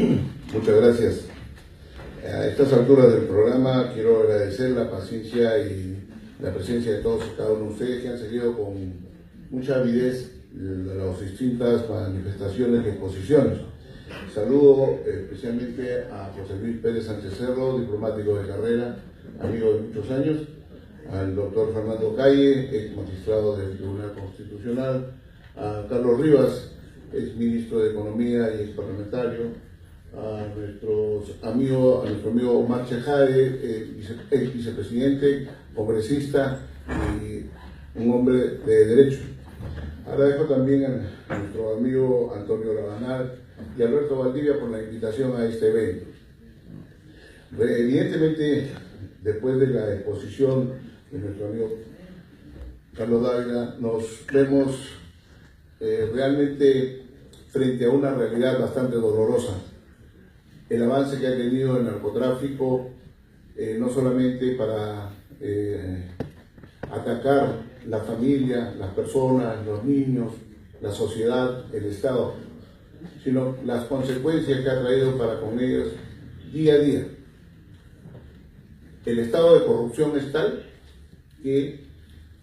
Muchas gracias. A estas alturas del programa quiero agradecer la paciencia y la presencia de todos y cada uno de ustedes que han seguido con mucha avidez las distintas manifestaciones y exposiciones. Saludo especialmente a José Luis Pérez Sánchez Cerro, diplomático de carrera, amigo de muchos años, al doctor Fernando Calle, ex magistrado del Tribunal Constitucional, a Carlos Rivas, ex ministro de Economía y ex parlamentario, a nuestro amigo Omar Chejade, ex vicepresidente, congresista y un hombre de derecho. Agradezco también a nuestro amigo Antonio Rabanal y Alberto Valdivia por la invitación a este evento. Evidentemente, después de la exposición de nuestro amigo Carlos Dávila, nos vemos realmente frente a una realidad bastante dolorosa. El avance que ha tenido el narcotráfico, no solamente para atacar la familia, las personas, los niños, la sociedad, el Estado, sino las consecuencias que ha traído para con ellos día a día. El estado de corrupción es tal que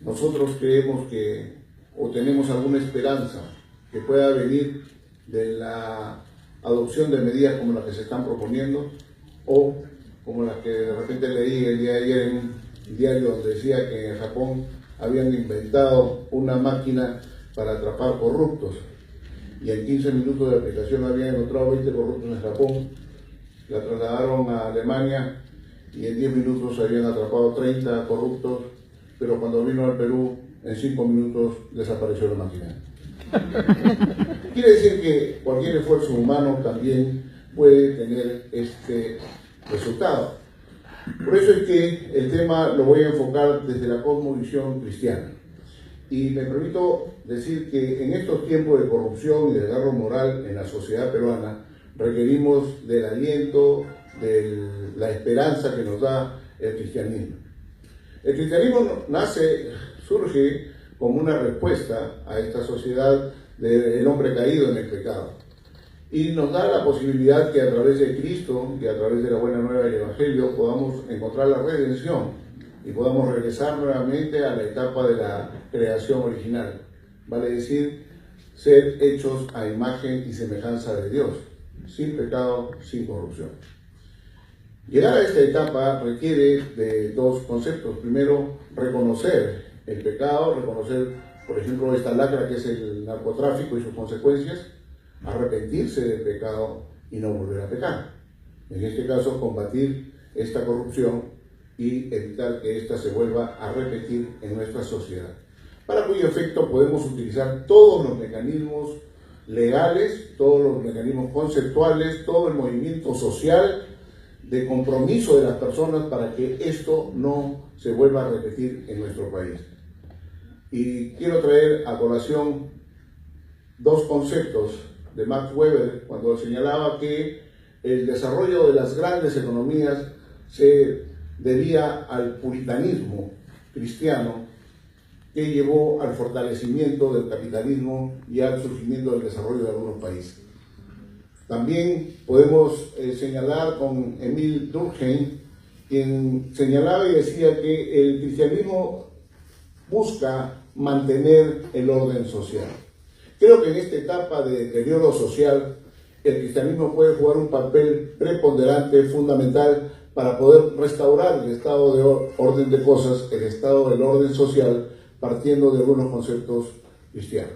nosotros creemos que, o tenemos alguna esperanza que pueda venir de la adopción de medidas como las que se están proponiendo, o como las que de repente leí el día de ayer en un diario donde decía que en Japón habían inventado una máquina para atrapar corruptos y en 15 minutos de aplicación habían encontrado 20 corruptos en Japón, la trasladaron a Alemania y en 10 minutos habían atrapado 30 corruptos, pero cuando vino al Perú en 5 minutos desapareció la máquina. Quiere decir que cualquier esfuerzo humano también puede tener este resultado. Por eso es que el tema lo voy a enfocar desde la cosmovisión cristiana. Y me permito decir que en estos tiempos de corrupción y de desgarro moral en la sociedad peruana, requerimos del aliento, de la esperanza que nos da el cristianismo. El cristianismo surge como una respuesta a esta sociedad del hombre caído en el pecado. Y nos da la posibilidad que a través de Cristo y a través de la buena nueva del Evangelio podamos encontrar la redención y podamos regresar nuevamente a la etapa de la creación original. Vale decir, ser hechos a imagen y semejanza de Dios, sin pecado, sin corrupción. Llegar a esta etapa requiere de dos conceptos. Primero, reconocer el pecado, reconocer, por ejemplo, esta lacra que es el narcotráfico y sus consecuencias, arrepentirse del pecado y no volver a pecar. En este caso, combatir esta corrupción y evitar que ésta se vuelva a repetir en nuestra sociedad. Para cuyo efecto podemos utilizar todos los mecanismos legales, todos los mecanismos conceptuales, todo el movimiento social de compromiso de las personas para que esto no se vuelva a repetir en nuestro país. Y quiero traer a colación dos conceptos de Max Weber cuando señalaba que el desarrollo de las grandes economías se debía al puritanismo cristiano que llevó al fortalecimiento del capitalismo y al surgimiento del desarrollo de algunos países. También podemos señalar con Emile Durkheim, quien señalaba y decía que el cristianismo busca mantener el orden social. Creo que en esta etapa de deterioro social, el cristianismo puede jugar un papel preponderante, fundamental, para poder restaurar el estado de orden de cosas, el estado del orden social, partiendo de algunos conceptos cristianos.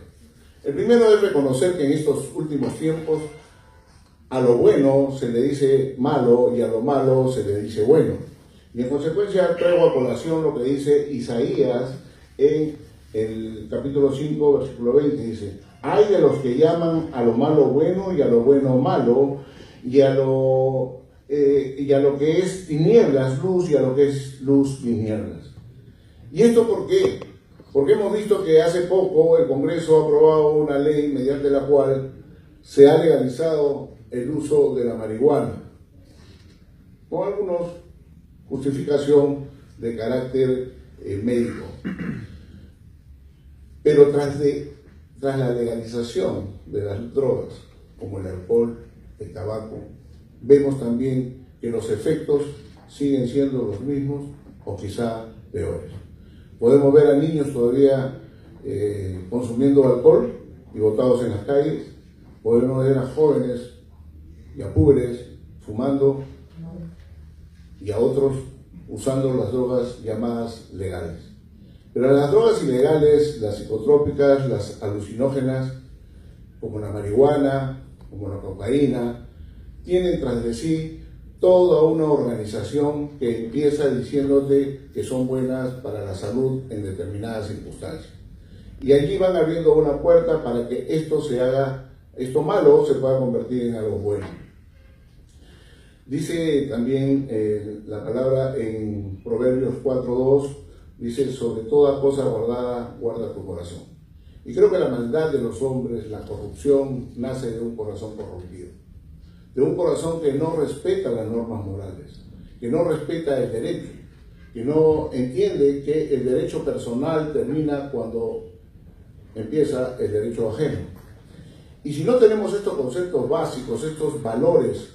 El primero es reconocer que en estos últimos tiempos a lo bueno se le dice malo y a lo malo se le dice bueno. Y en consecuencia traigo a colación lo que dice Isaías en el capítulo 5, versículo 20, dice: hay de los que llaman a lo malo bueno y a lo bueno malo, y a lo que es tinieblas luz y a lo que es luz tinieblas. ¿Y esto por qué? Porque hemos visto que hace poco el Congreso ha aprobado una ley mediante la cual se ha legalizado el uso de la marihuana, con algunos justificación de carácter médico. Pero tras la legalización de las drogas, como el alcohol, el tabaco, vemos también que los efectos siguen siendo los mismos o quizá peores. Podemos ver a niños todavía consumiendo alcohol y botados en las calles. Podemos ver a jóvenes y a púberes fumando y a otros usando las drogas llamadas legales. Pero las drogas ilegales, las psicotrópicas, las alucinógenas, como la marihuana, como la cocaína, tienen tras de sí toda una organización que empieza diciéndote que son buenas para la salud en determinadas circunstancias. Y allí van abriendo una puerta para que esto malo se pueda convertir en algo bueno. Dice también la palabra en Proverbios 4:2, dice, sobre toda cosa guardada, guarda tu corazón. Y creo que la maldad de los hombres, la corrupción, nace de un corazón corrompido. De un corazón que no respeta las normas morales, que no respeta el derecho, que no entiende que el derecho personal termina cuando empieza el derecho ajeno. Y si no tenemos estos conceptos básicos, estos valores,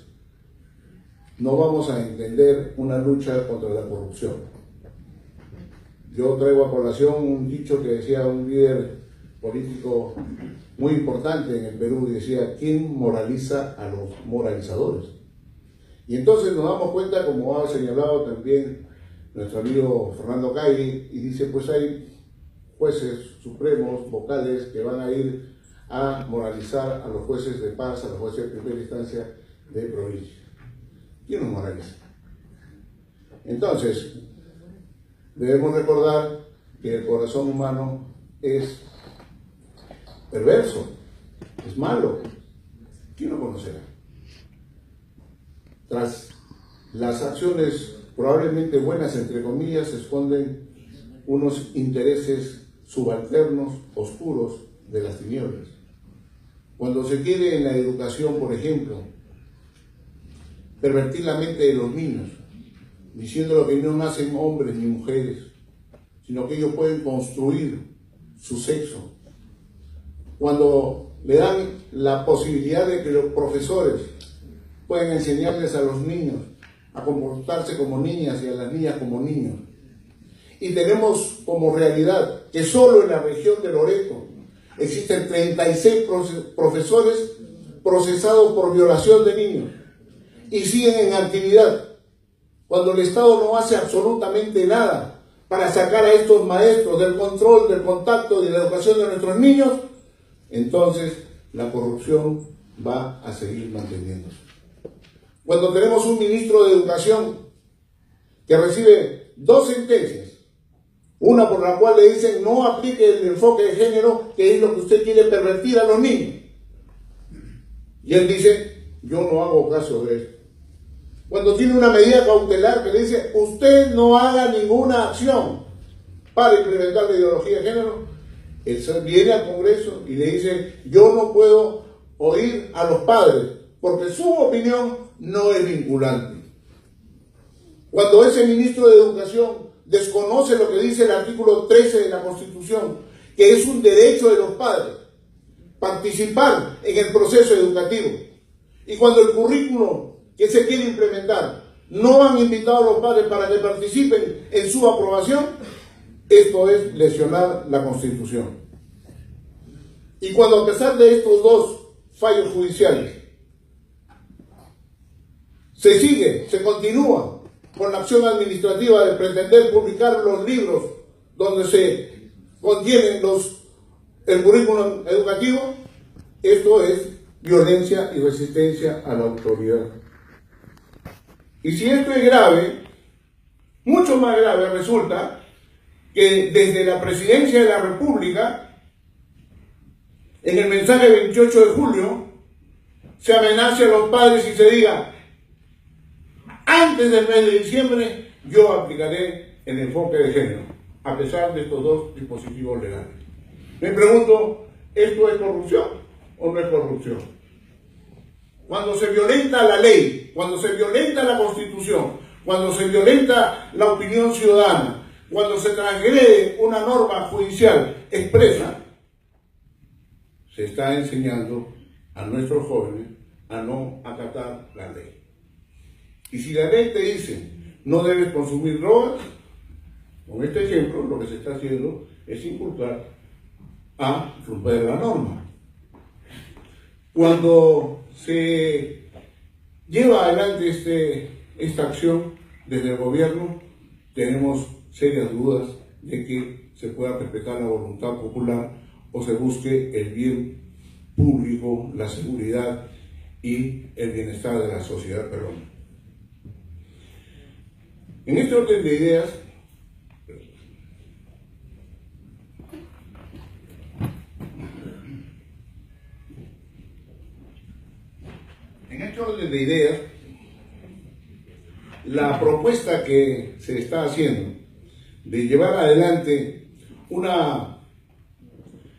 no vamos a entender una lucha contra la corrupción. Yo traigo a colación un dicho que decía un líder político muy importante en el Perú, y decía, ¿quién moraliza a los moralizadores? Y entonces nos damos cuenta, como ha señalado también nuestro amigo Fernando Caire, y dice, pues hay jueces supremos, vocales, que van a ir a moralizar a los jueces de paz, a los jueces de primera instancia de provincia. ¿Quién nos moraliza? Entonces, debemos recordar que el corazón humano es perverso, es malo. ¿Quién lo conocerá? Tras las acciones probablemente buenas, entre comillas, se esconden unos intereses subalternos, oscuros, de las tinieblas. Cuando se quiere en la educación, por ejemplo, pervertir la mente de los niños, diciendo que no nacen hombres ni mujeres, sino que ellos pueden construir su sexo. Cuando le dan la posibilidad de que los profesores pueden enseñarles a los niños a comportarse como niñas y a las niñas como niños. Y tenemos como realidad que solo en la región de Loreto existen 36 profesores procesados por violación de niños y siguen en actividad, cuando el Estado no hace absolutamente nada para sacar a estos maestros del control, del contacto y de la educación de nuestros niños. Entonces la corrupción va a seguir manteniéndose. Cuando tenemos un ministro de Educación que recibe 2 sentencias, una por la cual le dicen no aplique el enfoque de género, que es lo que usted quiere pervertir a los niños, y él dice, yo no hago caso de esto. Cuando tiene una medida cautelar que le dice, usted no haga ninguna acción para implementar la ideología de género, él viene al Congreso y le dice, yo no puedo oír a los padres porque su opinión no es vinculante. Cuando ese ministro de Educación desconoce lo que dice el artículo 13 de la Constitución, que es un derecho de los padres participar en el proceso educativo, y cuando el currículo que se quiere implementar no han invitado a los padres para que participen en su aprobación, esto es lesionar la Constitución. Y cuando a pesar de estos 2 fallos judiciales se continúa con la acción administrativa de pretender publicar los libros donde se contienen el currículum educativo, esto es violencia y resistencia a la autoridad. Y si esto es grave, mucho más grave resulta que desde la Presidencia de la República, en el mensaje 28 de julio, se amenace a los padres y se diga, antes del mes de diciembre yo aplicaré el enfoque de género, a pesar de estos 2 dispositivos legales. Me pregunto, ¿esto es corrupción o no es corrupción? Cuando se violenta la ley, cuando se violenta la Constitución, cuando se violenta la opinión ciudadana, cuando se transgrede una norma judicial expresa, se está enseñando a nuestros jóvenes a no acatar la ley. Y si la ley te dice no debes consumir drogas, con este ejemplo lo que se está haciendo es inculcar a romper la norma. Cuando se lleva adelante esta acción desde el gobierno, tenemos serias dudas de que se pueda respetar la voluntad popular o se busque el bien público, la seguridad y el bienestar de la sociedad peruana. En este orden de ideas, la propuesta que se está haciendo de llevar adelante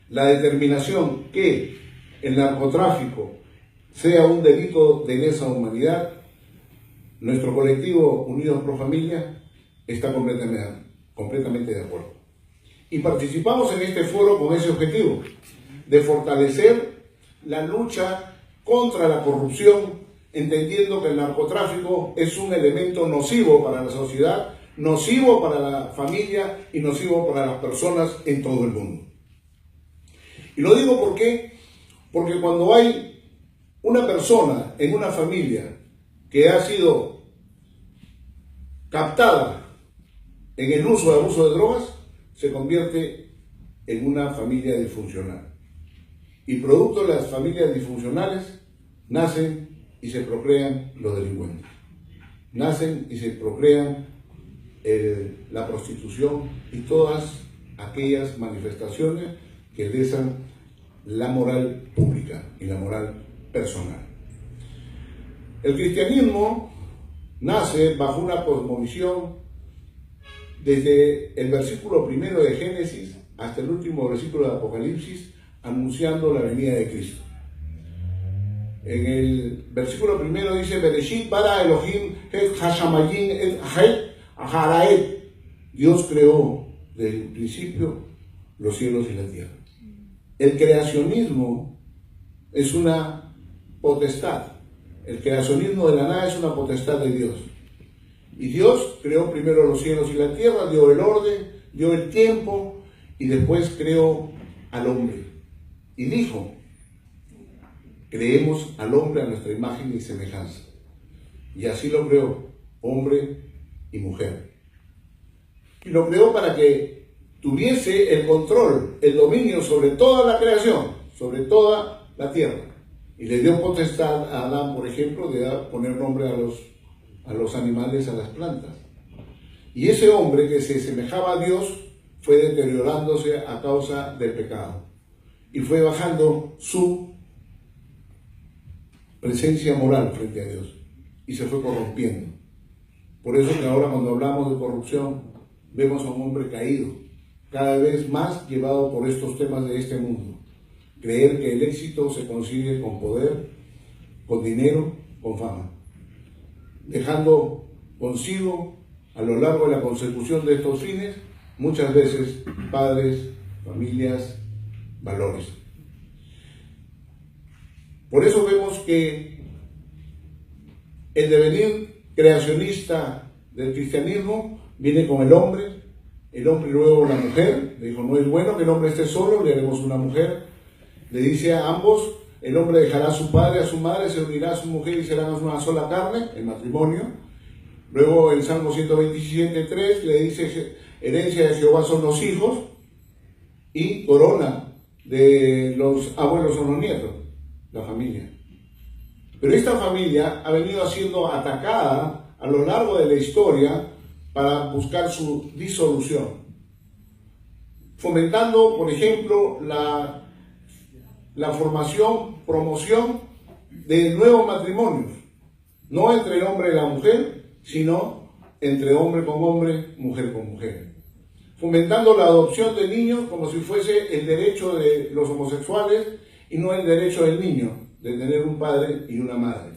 la determinación que el narcotráfico sea un delito de lesa humanidad, nuestro colectivo Unidos Pro Familia está completamente de acuerdo. Y participamos en este foro con ese objetivo, de fortalecer la lucha contra la corrupción, entendiendo que el narcotráfico es un elemento nocivo para la sociedad, nocivo para la familia y nocivo para las personas en todo el mundo. Y lo digo porque cuando hay una persona en una familia que ha sido captada en el uso y abuso de drogas, se convierte en una familia disfuncional. Y producto de las familias disfuncionales nacen y se procrean los delincuentes. Nacen y se procrean la prostitución y todas aquellas manifestaciones que lesan la moral pública y la moral personal. El cristianismo nace bajo una cosmovisión desde el versículo primero de Génesis hasta el último versículo de Apocalipsis, anunciando la venida de Cristo. En el versículo primero dice: Bereshit bara Elohim et hashamayim et haraet. Dios creó desde el principio los cielos y la tierra. El creacionismo es una potestad. El creacionismo de la nada es una potestad de Dios. Y Dios creó primero los cielos y la tierra, dio el orden, dio el tiempo y después creó al hombre. Y dijo: creemos al hombre a nuestra imagen y semejanza. Y así lo creó, hombre y mujer. Y lo creó para que tuviese el control, el dominio sobre toda la creación, sobre toda la tierra. Y le dio potestad a Adán, por ejemplo, de poner nombre a los animales, a las plantas. Y ese hombre que se semejaba a Dios fue deteriorándose a causa del pecado. Y fue bajando su presencia moral frente a Dios. Y se fue corrompiendo. Por eso que ahora cuando hablamos de corrupción, vemos a un hombre caído, cada vez más llevado por estos temas de este mundo. Creer que el éxito se consigue con poder, con dinero, con fama. Dejando consigo, a lo largo de la consecución de estos fines, muchas veces padres, familias, valores. Por eso vemos que el devenir creacionista del cristianismo viene con el hombre y luego la mujer. Le dijo: no es bueno que el hombre esté solo, le haremos una mujer. Le dice a ambos: el hombre dejará a su padre, a su madre, se unirá a su mujer y serán una sola carne, el matrimonio. Luego el Salmo 127:3 le dice: herencia de Jehová son los hijos y corona de los abuelos son los nietos, la familia. Pero esta familia ha venido siendo atacada a lo largo de la historia para buscar su disolución, fomentando, por ejemplo, la formación, promoción de nuevos matrimonios, no entre el hombre y la mujer, sino entre hombre con hombre, mujer con mujer, fomentando la adopción de niños como si fuese el derecho de los homosexuales y no el derecho del niño de tener un padre y una madre.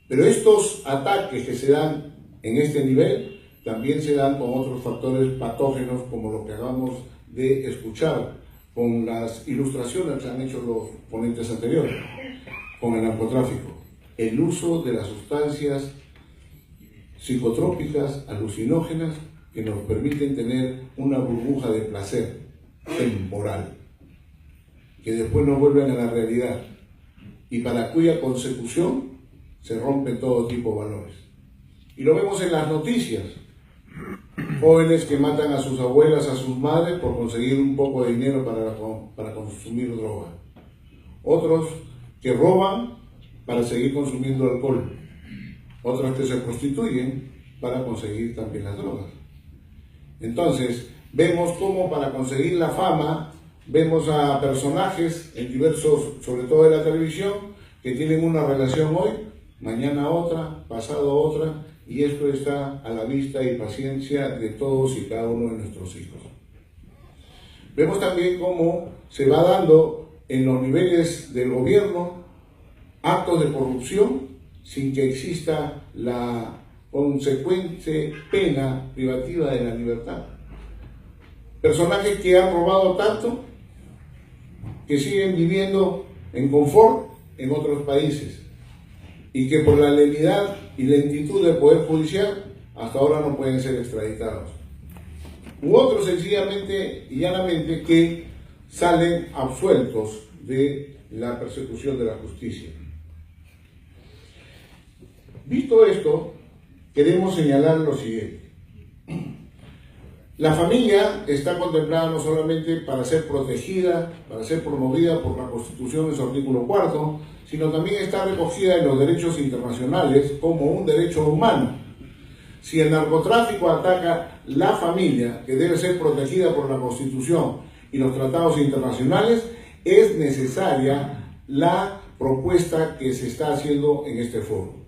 Pero estos ataques que se dan en este nivel también se dan con otros factores patógenos, como lo que acabamos de escuchar con las ilustraciones que han hecho los ponentes anteriores, con el narcotráfico, el uso de las sustancias psicotrópicas, alucinógenas, que nos permiten tener una burbuja de placer temporal, que después nos vuelven a la realidad y para cuya consecución se rompen todo tipo de valores. Y lo vemos en las noticias. Jóvenes que matan a sus abuelas, a sus madres por conseguir un poco de dinero para consumir droga. Otros que roban para seguir consumiendo alcohol. Otros que se prostituyen para conseguir también las drogas. Entonces, vemos cómo para conseguir la fama, vemos a personajes en diversos, sobre todo de la televisión, que tienen una relación hoy, mañana otra, pasado otra, y esto está a la vista y paciencia de todos y cada uno de nuestros hijos. Vemos también cómo se va dando en los niveles del gobierno actos de corrupción sin que exista la consecuente pena privativa de la libertad. Personajes que han robado tanto que siguen viviendo en confort en otros países y que por la lenidad y lentitud del Poder Judicial hasta ahora no pueden ser extraditados. U otros sencillamente y llanamente que salen absueltos de la persecución de la justicia. Visto esto, queremos señalar lo siguiente. La familia está contemplada no solamente para ser protegida, para ser promovida por la Constitución en su artículo 4, sino también está recogida en los derechos internacionales como un derecho humano. Si el narcotráfico ataca la familia, que debe ser protegida por la Constitución y los tratados internacionales, es necesaria la propuesta que se está haciendo en este foro.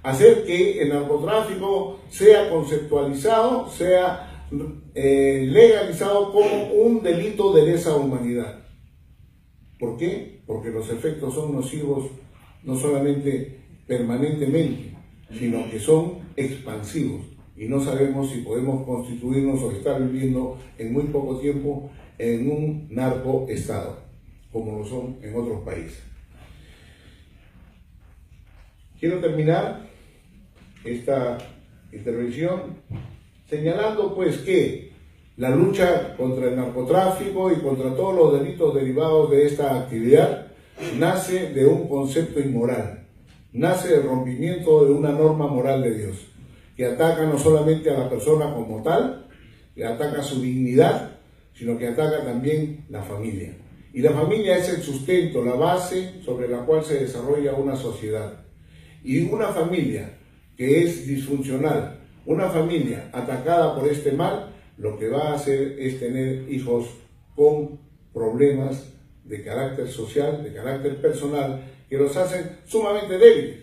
Hacer que el narcotráfico sea conceptualizado, sea legalizado como un delito de lesa humanidad. ¿Por qué? Porque los efectos son nocivos no solamente permanentemente, sino que son expansivos y no sabemos si podemos constituirnos o estar viviendo en muy poco tiempo en un narcoestado, como lo son en otros países. Quiero terminar esta intervención señalando pues que la lucha contra el narcotráfico y contra todos los delitos derivados de esta actividad nace de un concepto inmoral, nace del rompimiento de una norma moral de Dios, que ataca no solamente a la persona como tal, que ataca su dignidad, sino que ataca también la familia. Y la familia es el sustento, la base sobre la cual se desarrolla una sociedad. Y una familia que es disfuncional, una familia atacada por este mal, lo que va a hacer es tener hijos con problemas de carácter social, de carácter personal, que los hacen sumamente débiles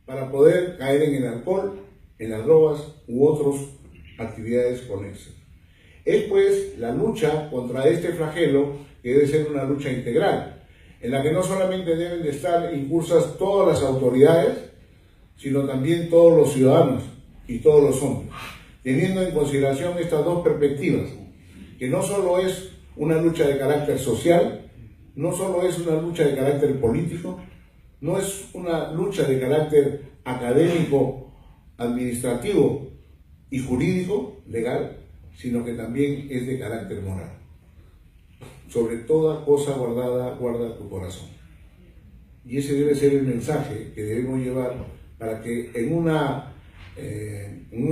para poder caer en el alcohol, en las drogas u otras actividades conexas. Es pues la lucha contra este flagelo que debe ser una lucha integral, en la que no solamente deben de estar incursas todas las autoridades, sino también todos los ciudadanos y todos los hombres, teniendo en consideración estas dos perspectivas, que no solo es una lucha de carácter social, no solo es una lucha de carácter político, no es una lucha de carácter académico, administrativo y jurídico, legal, sino que también es de carácter moral. Sobre toda cosa guardada, guarda tu corazón. Y ese debe ser el mensaje que debemos llevar para que en un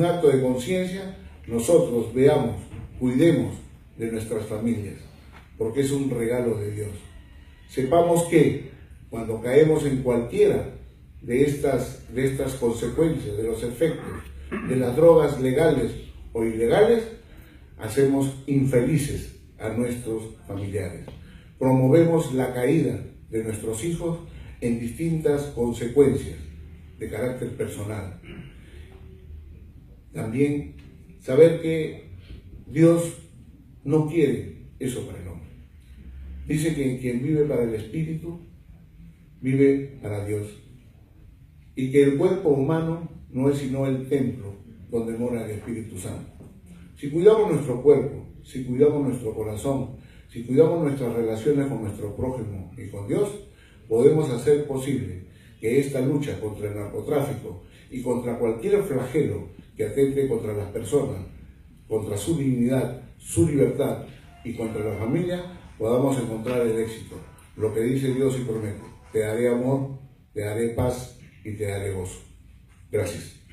acto de conciencia nosotros veamos, cuidemos de nuestras familias, porque es un regalo de Dios. Sepamos que cuando caemos en cualquiera de estas consecuencias, de los efectos de las drogas legales o ilegales, hacemos infelices a nuestros familiares. Promovemos la caída de nuestros hijos en distintas consecuencias de carácter personal. También saber que Dios no quiere eso para el hombre. Dice que quien vive para el Espíritu, vive para Dios. Y que el cuerpo humano no es sino el templo donde mora el Espíritu Santo. Si cuidamos nuestro cuerpo, si cuidamos nuestro corazón, si cuidamos nuestras relaciones con nuestro prójimo y con Dios, podemos hacer posible que esta lucha contra el narcotráfico y contra cualquier flagelo que atente contra las personas, contra su dignidad, su libertad y contra la familia, podamos encontrar el éxito. Lo que dice Dios y promete: te daré amor, te daré paz y te daré gozo. Gracias.